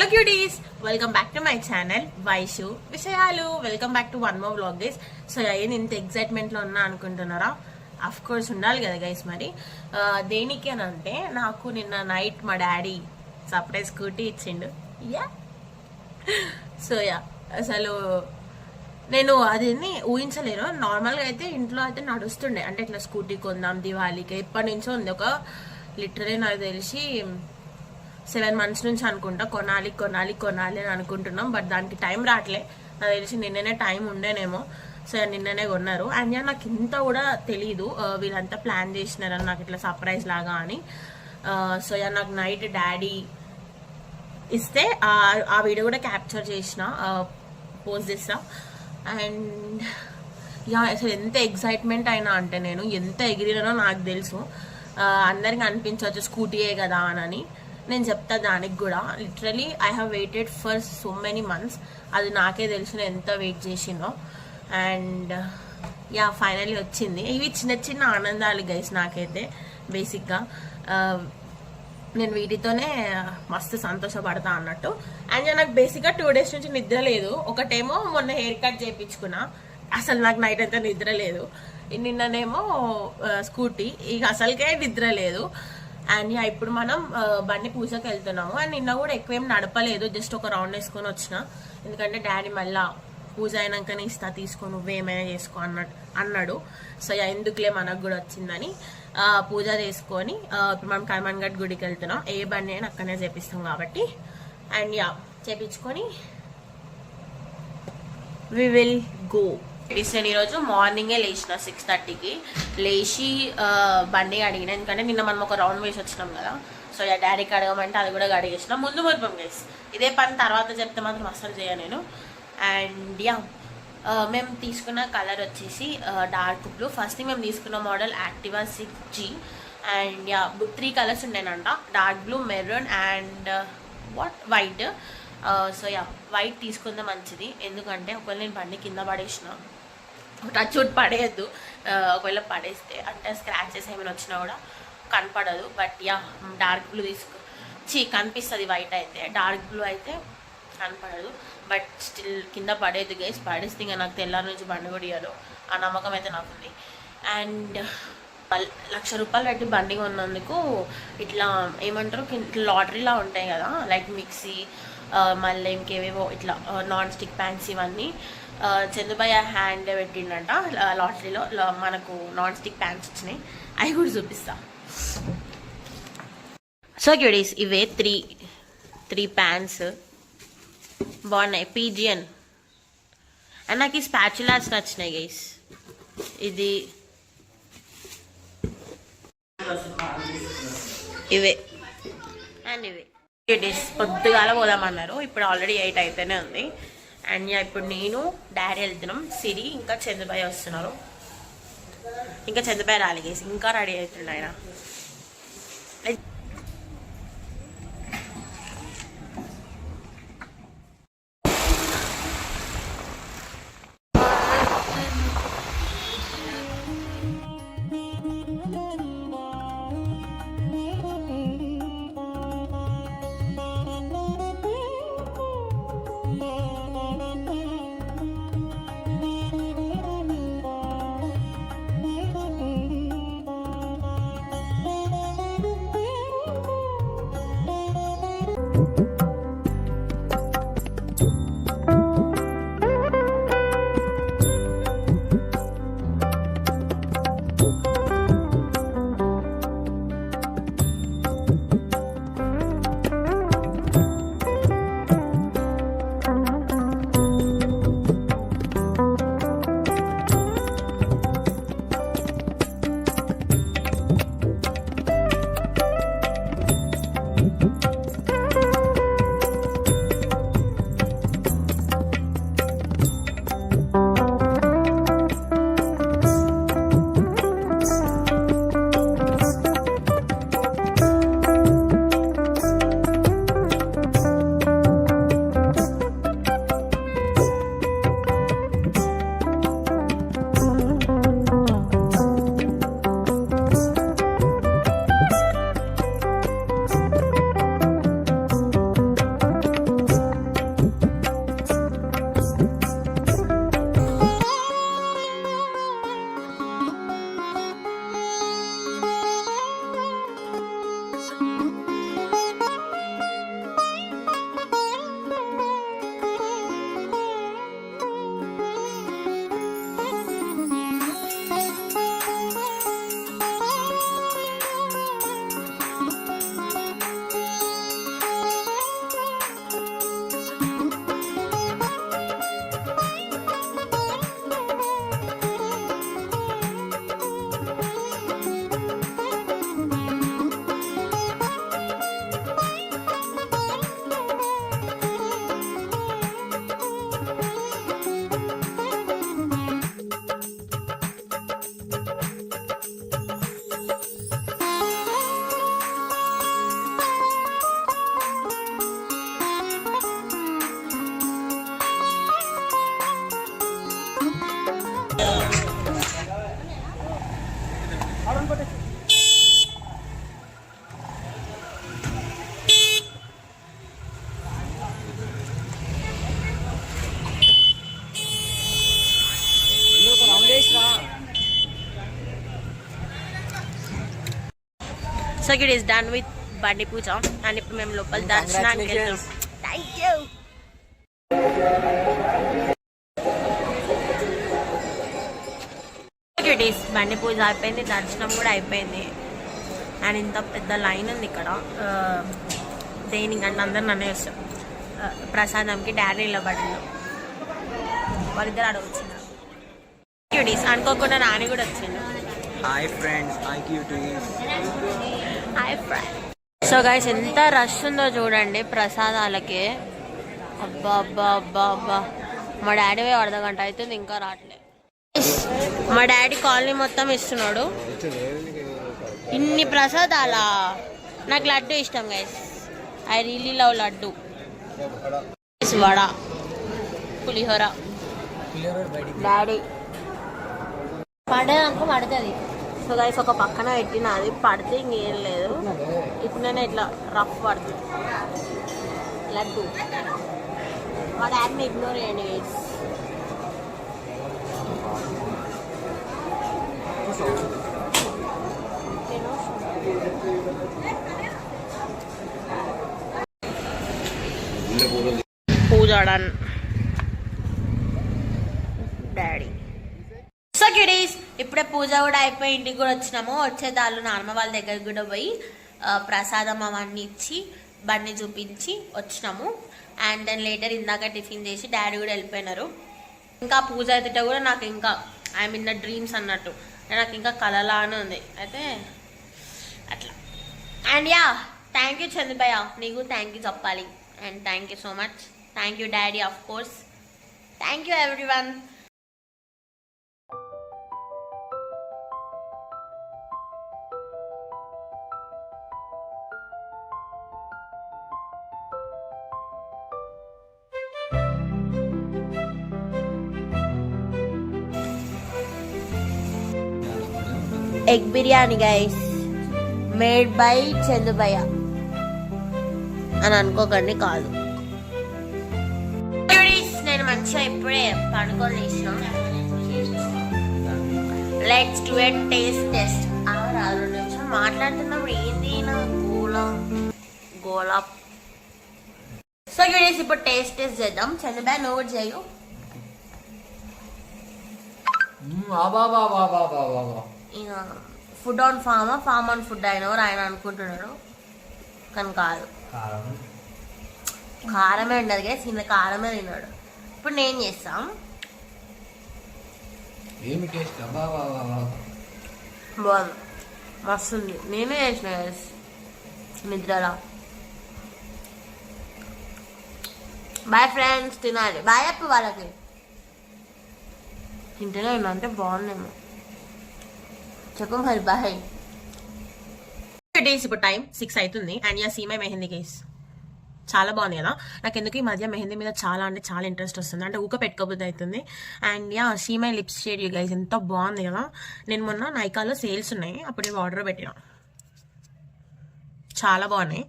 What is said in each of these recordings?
Hello cuties, welcome back to my channel Vaishu విషయాలు. Welcome back to one more vlog guys. So ఏంది ఇంత ఎక్సైట్మెంట్లో ఉన్నా అనుకుంటున్నారా? అఫ్ కోర్స్ ఉండాలి కదా గైస్. మరి దేనికి అని అంటే, నాకు నిన్న నైట్ మా డాడీ సర్ప్రైజ్ స్కూటీ ఇచ్చిండు. యా సో అసలు నేను అదేంది ఊహించలేను. నార్మల్గా అయితే ఇంట్లో అయితే నడుస్తుండే, అంటే ఇట్లా స్కూటీ కొందాం దివాళీకి ఎప్పటి నుంచో ఉంది. ఒక లిటరలీ నాకు తెలిసి 7 months నుంచి అనుకుంటా కొనాలి కొనాలి కొనాలి అని అనుకుంటున్నాం. బట్ దానికి టైం రావట్లే. నాకు తెలిసి నిన్ననే టైం ఉండేనేమో. సో నిన్ననే కొన్నారు. అండ్ నాకు ఇంత కూడా తెలీదు వీళ్ళంతా ప్లాన్ చేసినారని, నాకు ఇట్లా సర్ప్రైజ్ లాగా అని. సో నాకు నైట్ డాడీ ఇస్తే ఆ వీడియో కూడా క్యాప్చర్ చేసిన, పోస్ట్ చేస్తా. అండ్ అసలు ఎంత ఎక్సైట్మెంట్ అయినా అంటే, నేను ఎంత ఎగిరినానో నాకు తెలుసు. అందరికి అనిపించవచ్చు స్కూటీయే కదా అని. నేను చెప్తా దానికి కూడా. Literally I have waited for so many months. అది నాకే తెలిసిన ఎంత వెయిట్ చేసినో. అండ్ ఫైనల్లీ వచ్చింది. ఇవి చిన్న చిన్న ఆనందాలు గైస్ నాకైతే బేసిక్గా. నేను వీటితోనే మస్తు సంతోషపడతా అన్నట్టు. అండ్ నాకు బేసిక్గా 2 days నుంచి నిద్ర లేదు. ఒకటేమో మొన్న హెయిర్ కట్ చేయించుకున్నా, అసలు నాకు నైట్ అయితే నిద్ర లేదు. నిన్ననేమో స్కూటీ, ఇక అసలుకే నిద్ర లేదు. అండ్ ఇప్పుడు మనం బండి పూజకి వెళ్తున్నాము. అండ్ నిన్న కూడా ఎక్కువేం నడపలేదు, జస్ట్ ఒక రౌండ్ వేసుకొని వచ్చిన. ఎందుకంటే డాడీ మళ్ళా పూజ అయినాకనే ఇస్తా, తీసుకో నువ్వేమైనా చేసుకో అన్నాడు. సో ఎందుకులే మనకు కూడా వచ్చిందని పూజ చేసుకొని ఇప్పుడు మనం కర్మన్ఘట్ గుడికి వెళ్తున్నాం. ఏ బండి అయినా అక్కడనే చేపిస్తాం కాబట్టి. అండ్ చేపించుకొని వి విల్ గో. నేను ఈరోజు మార్నింగే లేచిన 6:30కి లేచి బండి అడిగిన. ఎందుకంటే నిన్న మనం ఒక రౌండ్ వేసి వచ్చినాం కదా. సో డాడీకి అడగమంటే అది కూడా అడిగేసిన. ముందు మురిపం గైస్, ఇదే పని తర్వాత చెప్తే మాత్రం అస్సలు చేయ నేను. అండ్ మేము తీసుకున్న కలర్ వచ్చేసి డార్క్ బ్లూ. ఫస్ట్ థింగ్ మేము తీసుకున్న model Activa 6G. And 3 colours ఉండేనంట, dark blue, maroon and white. So white తీసుకుంటే మంచిది. ఎందుకంటే ఒకవేళ నేను బండి కింద పడేసిన, టచ్ వుడ్ పడేయద్దు, ఒకవేళ పడేస్తే అంటే స్క్రాచెస్ ఏమైనా వచ్చినా కూడా కనపడదు. బట్ డార్క్ బ్లూ కనిపిస్తుంది వైట్ అయితే, డార్క్ బ్లూ అయితే కనపడదు. బట్ స్టిల్ కింద పడేది గైస్. పడేస్తే ఇంకా నాకు తెల్లారి నుంచి బండి కూడా ఇవ్వదు, ఆ నమ్మకం అయితే నాకుంది. అండ్ 1,00,000 రూపాయలు పెట్టి బండి కొన్నందుకు ఇట్లా ఏమంటారు, లాటరీలా ఉంటాయి కదా, లైక్ మిక్సీ, మళ్ళీ ఇంకేవేవో ఇట్లా నాన్ స్టిక్ ప్యాన్స్, ఇవన్నీ చందుబాయ్ హ్యాండ్ పెట్టిండంట లాటరీలో. మనకు నాన్ స్టిక్ ప్యాన్స్ వచ్చినాయి, అవి కూడా చూపిస్తా. సో క్యూడీస్, ఇవే త్రీ ప్యాన్స్ బాగున్నాయి, పీజియన్. అండ్ నాకు ఈ స్పాచులాస్ నచ్చినాయి గైస్. ఇది ఇవే అండ్ ఇవే. పొద్దుగాల పోదామన్నారు, ఇప్పుడు ఆల్రెడీ 8 అయితేనే ఉంది. అండ్ ఇప్పుడు నేను డాడీ వెళ్తున్నాం, సిరి ఇంకా చంద్రబాయ్ వస్తున్నారు. ఇంకా చంద్రబాయ్ రాలిగేసి ఇంకా రెడీ అవుతుండ ఆయన. So it is done with బండి పూజ అండ్ ఇప్పుడు మేము లోపల దర్శనానికి వెళ్తాం. Thank you. ఇట్ ఈస్ బండి పూజ అయిపోయింది, దర్శనం కూడా అయిపోయింది. అండ్ ఇంత పెద్ద లైన్ ఉంది ఇక్కడ. దేనికంటే అందరు నన్నే వస్తాం. ప్రసాదంకి డాడీ నిలబడిండు, వాళ్ళిద్దరు ఆడ వచ్చినారు. క్యూటీస్ అనుకోకుండా నాని కూడా వచ్చిండు. Hi friends, hi cuties. Hi friends. So guys ఎంత రష్ ఉందో చూడండి ప్రసాదాలకి. అబ్బా అబ్బా అబ్బా అబ్బా, మా డాడీ పోయి అర్ధగంట అవుతుంది ఇంకా రావట్లేదు. మా డాడీ కాలనీ మొత్తం ఇస్తున్నాడు. ఇన్ని ప్రసాదాలా? నాకు లడ్డు ఇష్టం guys, I really love laddu. Vada, pulihora. Daddy పడేదనుకో పడుతుంది. సో గైస్ ఒక పక్కన పెట్టిన అది పడితే ఇంకేం లేదు. ఇప్పుడు నేను ఇట్లా రఫ్ పడుతుంది లడ్డు. మా డాడీని ఇగ్నోర్ చేయండి గైస్. పూజ డన్. డాడీ. సో కిడీస్ ఇప్పుడే పూజ కూడా అయిపోయి ఇంటికి కూడా వచ్చినాము. వచ్చేదాళ్ళు నాన్నమ్మ వాళ్ళ దగ్గరికి కూడా పోయి ప్రసాదం అవన్నీ ఇచ్చి బండి చూపించి వచ్చినాము. అండ్ దెన్ లేటర్ ఇందాక టిఫిన్ చేసి డాడీ కూడా వెళ్ళిపోయినారు. ఇంకా పూజ అయితే కూడా నాకు ఇంకా ఐఎమ్ ఇన్ ద డ్రీమ్స్ అన్నట్టు, నాకు ఇంకా కలలానే ఉంది అయితే అట్లా. And yeah, thank you Chandrabhayya, నీకు థ్యాంక్ యూ చెప్పాలి. And thank you so much. Thank you daddy, of course. Thank you everyone. Egg biryani guys, made by Chandubhayya అని అనుకోకండి, కాదు. నేను మంచిగా ఇప్పుడే పడుకొని లేచిన. Let's do a taste test. 2 నిమిషాలు మాట్లాడుతున్నప్పుడు ఏంది నా గోలా. సో యూడీస్ ఇప్పుడు టేస్ట్ చేద్దాం. చందుభయ్య నువ్వు కూడా చేయు. ఇక food on farm on food అయినవారు ఆయన అనుకుంటున్నారు, కానీ కాదు. కారమే ఉండదు కదా, చిన్న కారమే తిన్నాడు. ఇప్పుడు నేను చేస్తాం. బాగుంది, మస్తుంది. నేనే చేసిన నిద్రలా. బాయ్ ఫ్రెండ్స్, తినాలి. బాయ్ అప్పు వాళ్ళకి. తింటేనే అంటే బాగుందేమో చెప్పు మరి. బాయ్. డేస్ ఇప్పుడు టైం 6 అవుతుంది. And yeah see my mehndi case చాలా బాగుంది కదా. నాకు ఎందుకు ఈ మధ్య మెహందీ మీద చాలా అంటే చాలా ఇంట్రెస్ట్ వస్తుంది, అంటే ఊక పెట్టుకోబుద్ధి అవుతుంది. And yeah see my lips shade you guys, ఎంత బాగుంది కదా. నేను మొన్న నైకాలో సేల్స్ ఉన్నాయి, అప్పుడు ఇవి ఆర్డర్ పెట్టినా, చాలా బాగున్నాయి.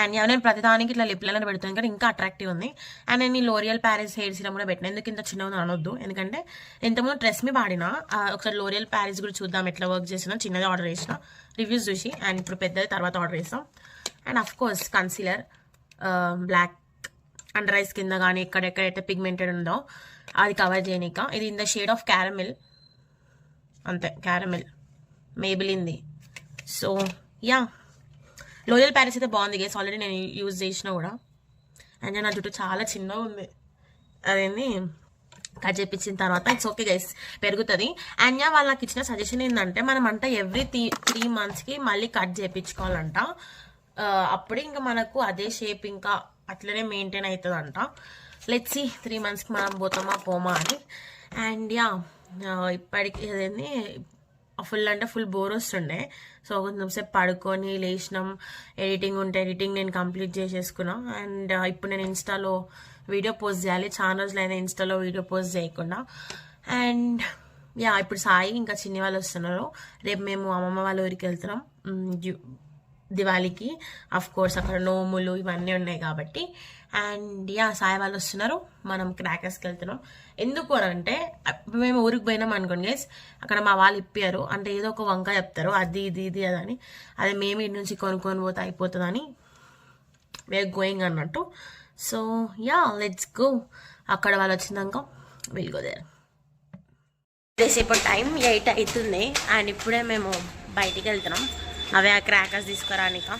అండ్ నేను ప్రతిదానికి ఇట్లా లిప్ లైనర్ పెడుతుంది కానీ ఇంకా అట్రాక్టివ్ ఉంది. అండ్ నేను ఈ లోరియల్ ప్యారిస్ హెయిర్ సిరమ్ కూడా పెట్టిన. ఎందుకు ఇంత చిన్నగా అనొద్దు, ఎందుకంటే ఇంతకుముందు డ్రెస్ మీ వాడినా. ఒకసారి లోరియల్ ప్యారిస్ కూడా చూద్దాం ఎట్లా వర్క్ చేసినా. చిన్నది ఆర్డర్ చేసిన రివ్యూస్ చూసి, అండ్ ఇప్పుడు పెద్దది తర్వాత ఆర్డర్ చేస్తాం. And of course concealer, black under eyes కింద కానీ ఎక్కడెక్కడైతే పిగ్మెంటెడ్ ఉందో అది కవర్ చేయనిక. ఇది in the shade of caramel, అంతే, క్యారమిల్ మేబిలింది. సో యా లోరియల్ ప్యారిస్ అయితే బాగుంది గేస్, ఆల్రెడీ నేను యూజ్ చేసిన కూడా. అండ్ నా జుట్టు చాలా చిన్నగా ఉంది, అదేంది కట్ చేయించిన తర్వాత ఇట్స్ ఓకే గైస్, పెరుగుతుంది. అండ్ వాళ్ళు నాకు ఇచ్చిన సజెషన్ ఏంటంటే మనం అంట ఎవ్రీ 3 monthsకి మళ్ళీ కట్ చేయించుకోవాలంట. అప్పుడే ఇంకా మనకు అదే షేప్ ఇంకా అట్లనే మెయింటైన్ అవుతుంది అంట. లెట్స్ సీ 3 monthsకి మనం పోతామా పోమా అని. అండ్ యా ఇప్పటికి అదేంది ఫుల్ అంటే ఫుల్ బోర్ వస్తుండే. సో కొంచెంసేపు పడుకొని లేచినాం. ఎడిటింగ్ ఉంటే ఎడిటింగ్ నేను కంప్లీట్ చేసేసుకున్నా. అండ్ ఇప్పుడు నేను ఇన్స్టాలో వీడియో పోస్ట్ చేయాలి, చాలా రోజులైనా ఇన్స్టాలో వీడియో పోస్ట్ చేయకుండా. అండ్ యా ఇప్పుడు సాయి ఇంకా చిన్ని వాళ్ళు వస్తున్నారు. రేపు మేము అమ్మమ్మ వాళ్ళ ఊరికి వెళ్తున్నాం దివాళీకి. అఫ్ కోర్స్ అక్కడ నోములు ఇవన్నీ ఉన్నాయి కాబట్టి. అండ్ యా సాయి వాళ్ళు వస్తున్నారు, మనం క్రాకర్స్కి వెళ్తున్నాం. ఎందుకు అని అంటే మేము ఊరికి పోయినాం అనుకోండి గైస్, అక్కడ మా వాళ్ళు ఇప్పారు అంటే ఏదో ఒక వంక చెప్తారు, అది ఇది ఇది అదని. అదే మేము ఇంటి నుంచి కొనుక్కొని పోతే అయిపోతుందని వేర్ గోయింగ్ అన్నట్టు. So yeah let's go. అక్కడ వాళ్ళు వచ్చిందాక విల్ గో దేర్. ఇప్పుడు టైం 8 అవుతుంది అండ్ ఇప్పుడే మేము బయటికి వెళ్తున్నాం అవే ఆ క్రాకర్స్ తీసుకురానిక.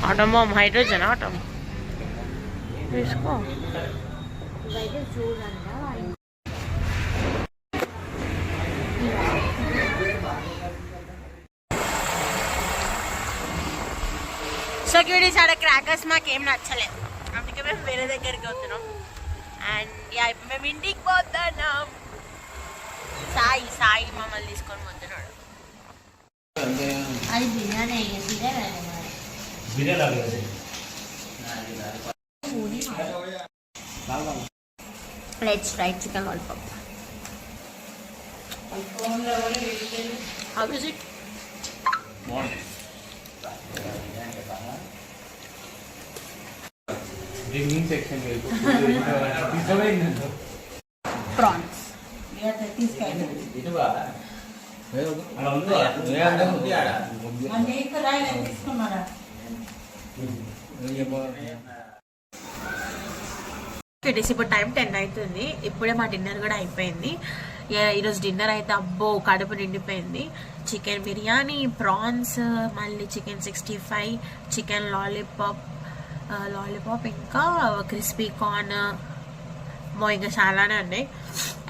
ఆటమ్ బాంబ్ హైడ్రోజన్ ఆటమ్ తీసుకో. సో క్యూటీస్ ఆడ క్రాకర్స్ మాకేం నచ్చలేదు, అందుకే మేము వేరే దగ్గరికి వస్తున్నాం. అండ్ యా ఇప్పుడు మేము ఇంటికి పోతున్నాం. సాయి మమ్మల్ని తీసుకొని పోతున్నాడు. అది biryani let's try chicken lollipop. How is it? Drinking section prawns ఇప్పుడు టైం 10 అవుతుంది. ఇప్పుడే మా డిన్నర్ కూడా అయిపోయింది. ఈరోజు డిన్నర్ అయితే అబ్బో కడుపు నిండిపోయింది. చికెన్ బిర్యానీ, ప్రాన్స్, మళ్ళీ చికెన్ 65, చికెన్ లాలీపాప్ ఇంకా క్రిస్పీ కార్న్, ఇంకా చాలానే ఉన్నాయి.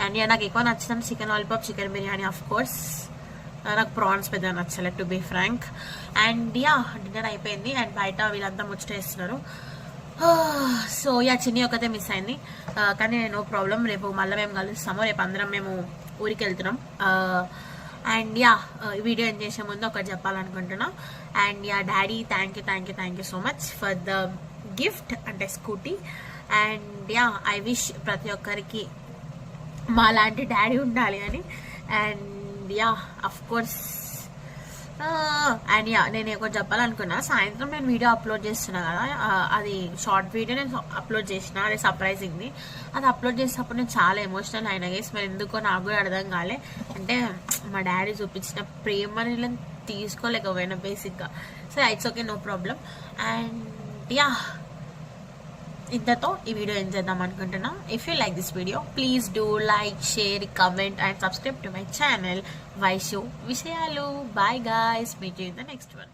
అండ్ నాకు ఎక్కువ నచ్చిన chicken lollipop, chicken biryani. Of course నాకు ప్రాన్స్ పెద్దగా నచ్చలేదు to be frank. And yeah dinner అయిపోయింది అండ్ బయట వీళ్ళంతా ముచ్చటేస్తున్నారు. సో యా చిన్ని ఒకతే మిస్ అయింది కానీ నో ప్రాబ్లం, రేపు మళ్ళీ మేము కలుస్తాము. రేపు అందరం మేము ఊరికి వెళ్తున్నాం. అండ్ యా వీడియో ఎండ్ చేసే ముందు ఒకటి చెప్పాలనుకుంటున్నా. And yeah daddy thank you so much for the gift అంటే scooty. And yeah I wish ప్రతి ఒక్కరికి మా లాంటి డాడీ ఉండాలి అని. And yeah of course and yeah నేను ఒకటి చెప్పాలనుకున్నా. సాయంత్రం నేను వీడియో అప్లోడ్ చేస్తున్నా కదా, అది షార్ట్ వీడియో నేను అప్లోడ్ చేసిన, అది సర్ప్రైజింగ్ది. అది అప్లోడ్ చేసినప్పుడు నేను చాలా ఎమోషనల్ అయినా గేస్, మరి ఎందుకో నాకు కూడా అర్థం కాలే. అంటే మా డాడీ చూపించిన ప్రేమని నేను తీసుకోలేకపోయినా బేసిక్గా. So it's okay, no problem. And yeah ఇంతతో ఈ వీడియో ఏం చేద్దాం అనుకుంటున్నా. If you like this video please do like, share, comment and subscribe to my channel Vaishu విషయాలు. Bye guys, meet you in the next one.